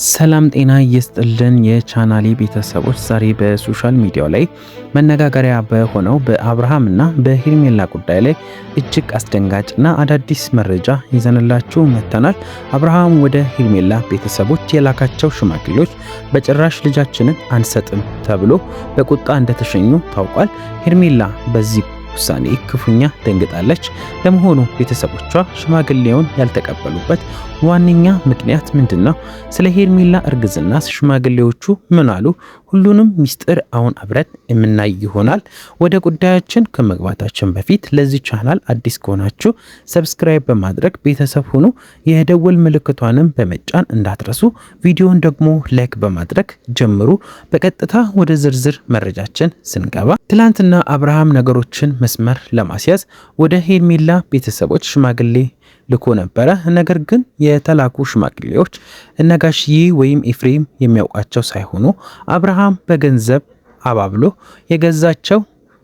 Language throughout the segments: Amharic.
ሰላም ጤና ይስጥልን የቻናሌ ቤተሰቦች፣ ዛሬ በሶሻል ሚዲያው ላይ መነጋገሪያ በሆነው በአብርሃምና በሄርሜላ ጉዳይ ላይ እጅግ አስደንጋጭና አዳዲስ መረጃ ይዘንላችሁ መጥተናል። አብርሃም ወደ ሄርሜላ ቤተሰቦች የላካቸው ሽማግሌዎች በጭራሽ ልጃችንን አንሰጥም ተብሎ በቁጣ እንደተሸኙ ታውቋል። ሄርሜላ በዚህ ውሳኔ ክፉኛ ደንግጣለች። ለመሆኑ ቤተሰቦቿ ሽማግሌውን ያልተቀበሉበት ዋነኛ ምክንያት ምንድነው? ስለ ሄርሜላ እርግዝና ሽማግሌዎቹ ምን አሉ? ሁሉንም ሚስጥር አሁን አብረን የምናይ ይሆናል። ወደ ጉዳያችን ከመግባታችን በፊት ለዚህ ቻናል አዲስ ከሆናችሁ ሰብስክራይብ በማድረግ ቤተሰብ ሁኑ። የደወል ምልክቷንም በመጫን እንዳትረሱ። ቪዲዮን ደግሞ ላይክ በማድረግ ጀምሩ። በቀጥታ ወደ ዝርዝር መረጃችን ስንገባ ትላንትና አብርሃም ነገሮችን መስመር ለማስያዝ ወደ ሄርሜላ ቤተሰቦች ሽማግሌ ልኮ ነበረ። ነገር ግን የተላኩ ሽማግሌዎች እነጋሽዬ ወይም ኤፍሬም የሚያውቃቸው ሳይሆኑ አብርሃም በገንዘብ አባብሎ የገዛቸው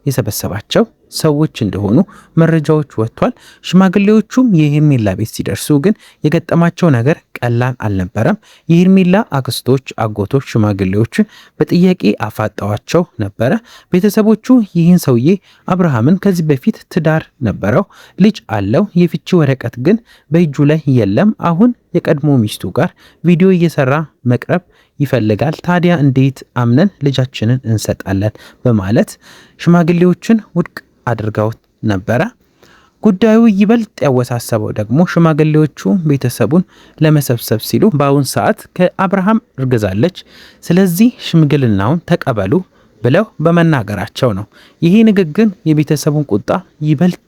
የሰበሰባቸው ሰዎች እንደሆኑ መረጃዎች ወጥቷል። ሽማግሌዎቹም የሄርሜላ ቤት ሲደርሱ ግን የገጠማቸው ነገር ቀላል አልነበረም። የሄርሜላ አክስቶች፣ አጎቶች ሽማግሌዎችን በጥያቄ አፋጠዋቸው ነበረ። ቤተሰቦቹ ይህን ሰውዬ አብርሃምን ከዚህ በፊት ትዳር ነበረው፣ ልጅ አለው፣ የፍቺ ወረቀት ግን በእጁ ላይ የለም። አሁን የቀድሞ ሚስቱ ጋር ቪዲዮ እየሰራ መቅረብ ይፈልጋል። ታዲያ እንዴት አምነን ልጃችንን እንሰጣለን? በማለት ሽማግሌዎችን ውድቅ አድርገው ነበረ። ጉዳዩ ይበልጥ ያወሳሰበው ደግሞ ሽማግሌዎቹ ቤተሰቡን ለመሰብሰብ ሲሉ በአሁን ሰዓት ከአብርሃም እርግዛለች፣ ስለዚህ ሽምግልናውን ተቀበሉ ብለው በመናገራቸው ነው። ይሄ ንግግር የቤተሰቡን ቁጣ ይበልጥ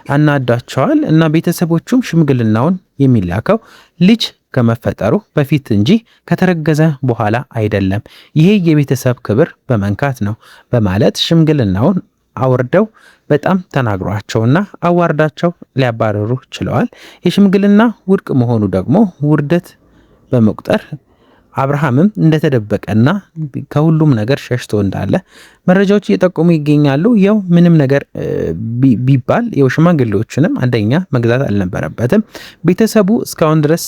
አናዷቸዋል እና ቤተሰቦቹም ሽምግልናውን የሚላከው ልጅ ከመፈጠሩ በፊት እንጂ ከተረገዘ በኋላ አይደለም፣ ይሄ የቤተሰብ ክብር በመንካት ነው በማለት ሽምግልናውን አወርደው በጣም ተናግሯቸውና አዋርዳቸው ሊያባረሩ ችለዋል። የሽምግልና ውድቅ መሆኑ ደግሞ ውርደት በመቁጠር አብርሃምም እንደተደበቀና ከሁሉም ነገር ሸሽቶ እንዳለ መረጃዎች እየጠቆሙ ይገኛሉ። ያው ምንም ነገር ቢባል ያው ሽማግሌዎችንም አንደኛ መግዛት አልነበረበትም። ቤተሰቡ እስካሁን ድረስ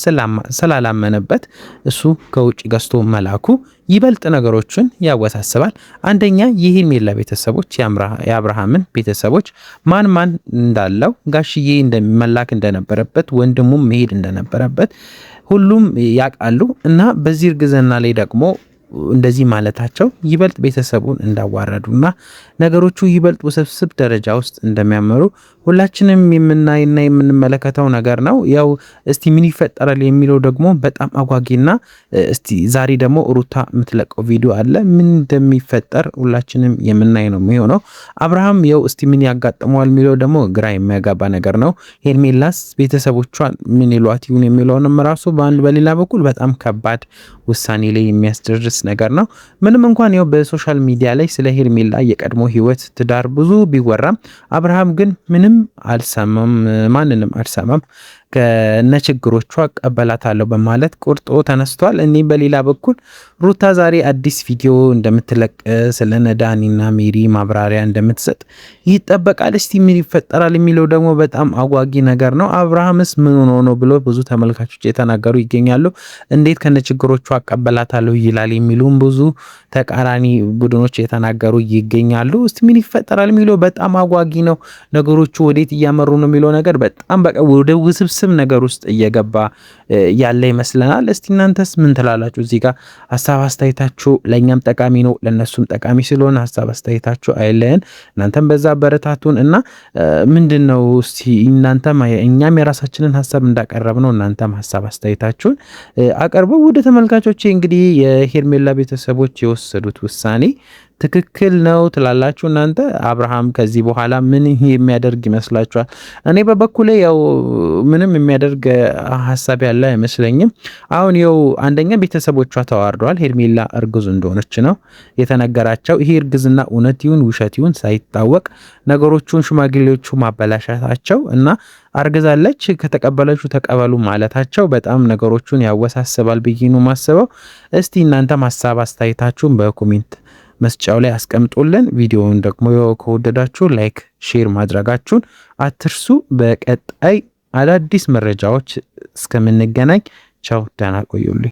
ስላላመነበት እሱ ከውጭ ገዝቶ መላኩ ይበልጥ ነገሮችን ያወሳስባል። አንደኛ የሄርሜላ ቤተሰቦች የአብርሃምን ቤተሰቦች ማን እንዳለው ጋሽዬ እንደመላክ እንደነበረበት ወንድሙም መሄድ እንደነበረበት ሁሉም ያውቃሉ እና በዚህ እርግዝና ላይ ደግሞ እንደዚህ ማለታቸው ይበልጥ ቤተሰቡን እንዳዋረዱና ነገሮቹ ይበልጥ ውስብስብ ደረጃ ውስጥ እንደሚያመሩ ሁላችንም የምናይና የምንመለከተው ነገር ነው። ያው እስቲ ምን ይፈጠራል የሚለው ደግሞ በጣም አጓጊና እስቲ ዛሬ ደግሞ ሩታ የምትለቀው ቪዲዮ አለ። ምን እንደሚፈጠር ሁላችንም የምናይ ነው የሚሆነው። አብርሃም ያው እስቲ ምን ያጋጥመዋል የሚለው ደግሞ ግራ የሚያጋባ ነገር ነው። ሄርሜላስ ቤተሰቦቿን ምን ይሏት ይሁን የሚለውንም ራሱ በሌላ በኩል በጣም ከባድ ውሳኔ ላይ የሚያስደርስ ነገር ነው። ምንም እንኳን ያው በሶሻል ሚዲያ ላይ ስለ ሄርሜላ የቀድሞ ህይወት ትዳር ብዙ ቢወራም አብርሃም ግን ምንም አልሰማም፣ ማንንም አልሰማም። ከነችግሮቿ ቀበላታለሁ በማለት ቁርጦ ተነስቷል። እኔ በሌላ በኩል ሩታ ዛሬ አዲስ ቪዲዮ እንደምትለቅ ስለ ዳኒና ሜሪ ማብራሪያ እንደምትሰጥ ይጠበቃል። እስቲ ምን ይፈጠራል የሚለው ደግሞ በጣም አጓጊ ነገር ነው። አብርሃምስ ምን ሆኖ ነው ብሎ ብዙ ተመልካቾች የተናገሩ ይገኛሉ። እንዴት ከነችግሮቿ ቀበላታለሁ ይላል የሚሉም ብዙ ተቃራኒ ቡድኖች የተናገሩ ይገኛሉ። እስቲ ምን ይፈጠራል የሚለው በጣም አጓጊ ነው። ነገሮቹ ወዴት እያመሩ ነው የሚለው ነገር በጣም ወደ ውስብስብ ነገር ውስጥ እየገባ ያለ ይመስለናል። እስቲ እናንተስ ምን ትላላችሁ? እዚህ ጋር ሐሳብ አስተያየታችሁ ለኛም ጠቃሚ ነው፣ ለነሱም ጠቃሚ ስለሆነ ሐሳብ አስተያየታችሁ አይለየን። እናንተም በዛ በረታቱን እና ምንድነው እስቲ እናንተም እኛም የራሳችንን ሐሳብ እንዳቀረብ ነው እናንተም ሐሳብ አስተያየታችሁን አቀርቡ። ወደ ተመልካቾቼ እንግዲህ የሄርሜላ ቤተሰቦች የወሰዱት ውሳኔ ትክክል ነው ትላላችሁ እናንተ? አብርሃም ከዚህ በኋላ ምን የሚያደርግ ይመስላችኋል? እኔ በበኩሌ ያው ምንም የሚያደርግ ሐሳብ ያለ አይመስለኝም። አሁን ያው አንደኛ ቤተሰቦቿ ተዋርደዋል። ሄርሜላ እርጉዝ እንደሆነች ነው የተነገራቸው። ይሄ እርግዝና እውነት ይሁን ውሸት ይሁን ሳይታወቅ ነገሮቹን ሽማግሌዎቹ ማበላሻታቸው እና አርግዛለች ከተቀበለችው ተቀበሉ ማለታቸው በጣም ነገሮቹን ያወሳስባል ብዬ ነው ማስበው። እስቲ እናንተም ሐሳብ አስተያየታችሁን በኮሜንት መስጫው ላይ አስቀምጡልን። ቪዲዮውን ደግሞ ከወደዳችሁ ላይክ፣ ሼር ማድረጋችሁን አትርሱ። በቀጣይ አዳዲስ መረጃዎች እስከምንገናኝ ቻው፣ ደህና ቆዩልኝ።